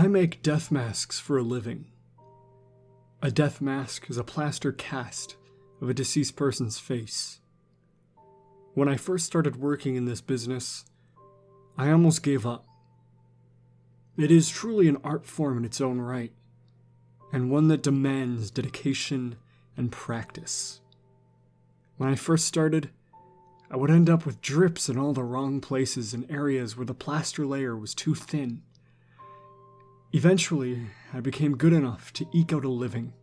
I make death masks for a living. A death mask is a plaster cast of a deceased person's face. When I first started working in this business, I almost gave up. It is truly an art form in its own right, and one that demands dedication and practice. When I first started, I would end up with drips in all the wrong places and areas where the plaster layer was too thin. Eventually, I became good enough to eke out a living.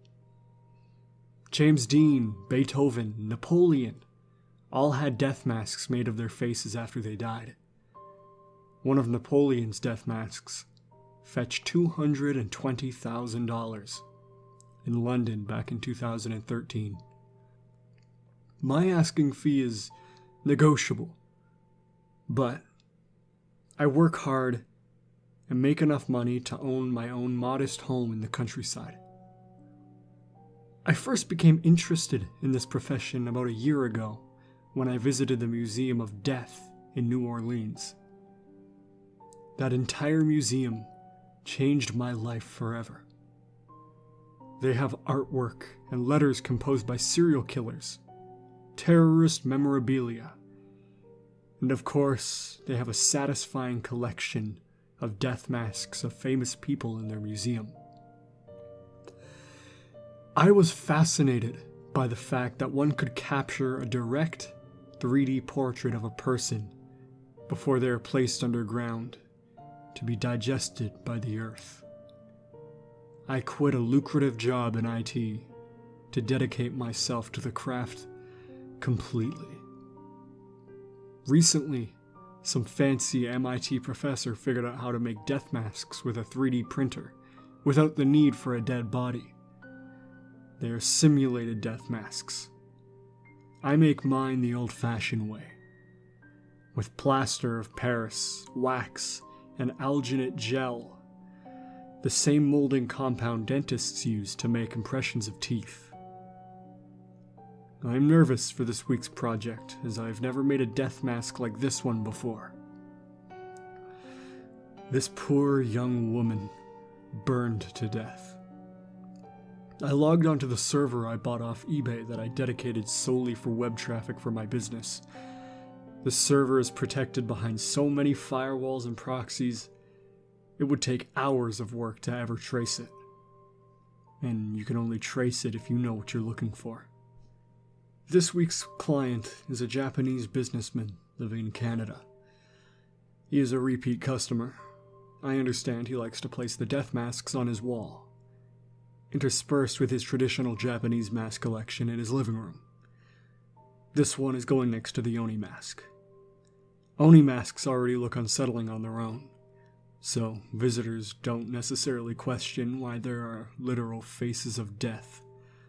James Dean, Beethoven, Napoleon all had death masks made of their faces after they died. One of Napoleon's death masks fetched $220,000 in London back in 2013. My asking fee is negotiable, but I work hard and make enough money to own my own modest home in the countryside. I first became interested in this profession about a year ago when I visited the Museum of Death in New Orleans. That entire museum changed my life forever. They have artwork and letters composed by serial killers, terrorist memorabilia, and of course, they have a satisfying collection of death masks of famous people in their museum. I was fascinated by the fact that one could capture a direct 3D portrait of a person before they are placed underground to be digested by the earth. I quit a lucrative job in IT to dedicate myself to the craft completely. Recently, some fancy MIT professor figured out how to make death masks with a 3D printer without the need for a dead body. They are simulated death masks. I make mine the old-fashioned way, with plaster of Paris, wax, and alginate gel, the same molding compound dentists use to make impressions of teeth. I'm nervous for this week's project, as I've never made a death mask like this one before. This poor young woman burned to death. I logged onto the server I bought off eBay that I dedicated solely for web traffic for my business. The server is protected behind so many firewalls and proxies, it would take hours of work to ever trace it. And you can only trace it if you know what you're looking for. This week's client is a Japanese businessman living in Canada. He is a repeat customer. I understand he likes to place the death masks on his wall, interspersed with his traditional Japanese mask collection in his living room. This one is going next to the Oni mask. Oni masks already look unsettling on their own, so visitors don't necessarily question why there are literal faces of death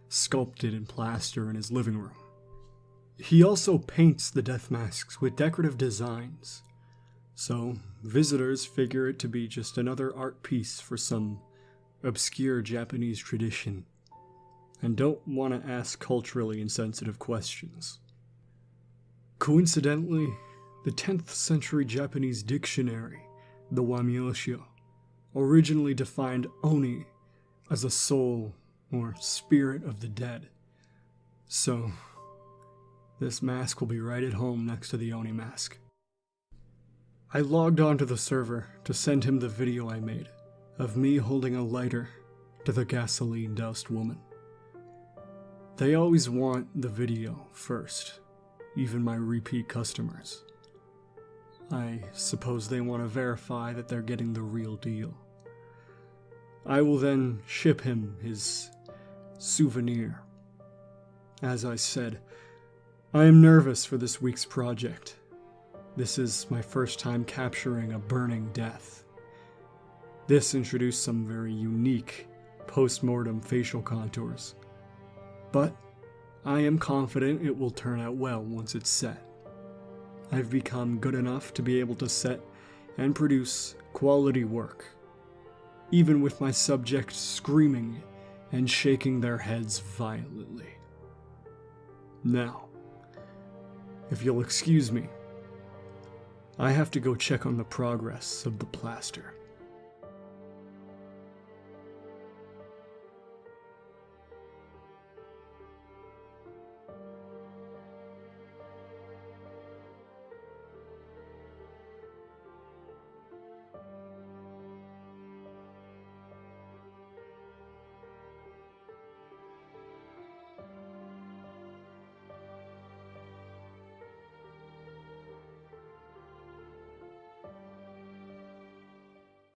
sculpted in plaster in his living room. He also paints the death masks with decorative designs, so visitors figure it to be just another art piece for some obscure Japanese tradition, and don't want to ask culturally insensitive questions. Coincidentally, the 10th century Japanese dictionary, the Wamyosho, originally defined Oni as a soul or spirit of the dead. So, this mask will be right at home next to the Oni mask. I logged onto the server to send him the video I made of me holding a lighter to the gasoline-doused woman. They always want the video first, even my repeat customers. I suppose they want to verify that they're getting the real deal. I will then ship him his souvenir. As I said, I am nervous for this week's project. This is my first time capturing a burning death. This introduced some very unique post-mortem facial contours, but I am confident it will turn out well once it's set. I've become good enough to be able to set and produce quality work, even with my subject screaming and shaking their heads violently. Now, if you'll excuse me, I have to go check on the progress of the plaster.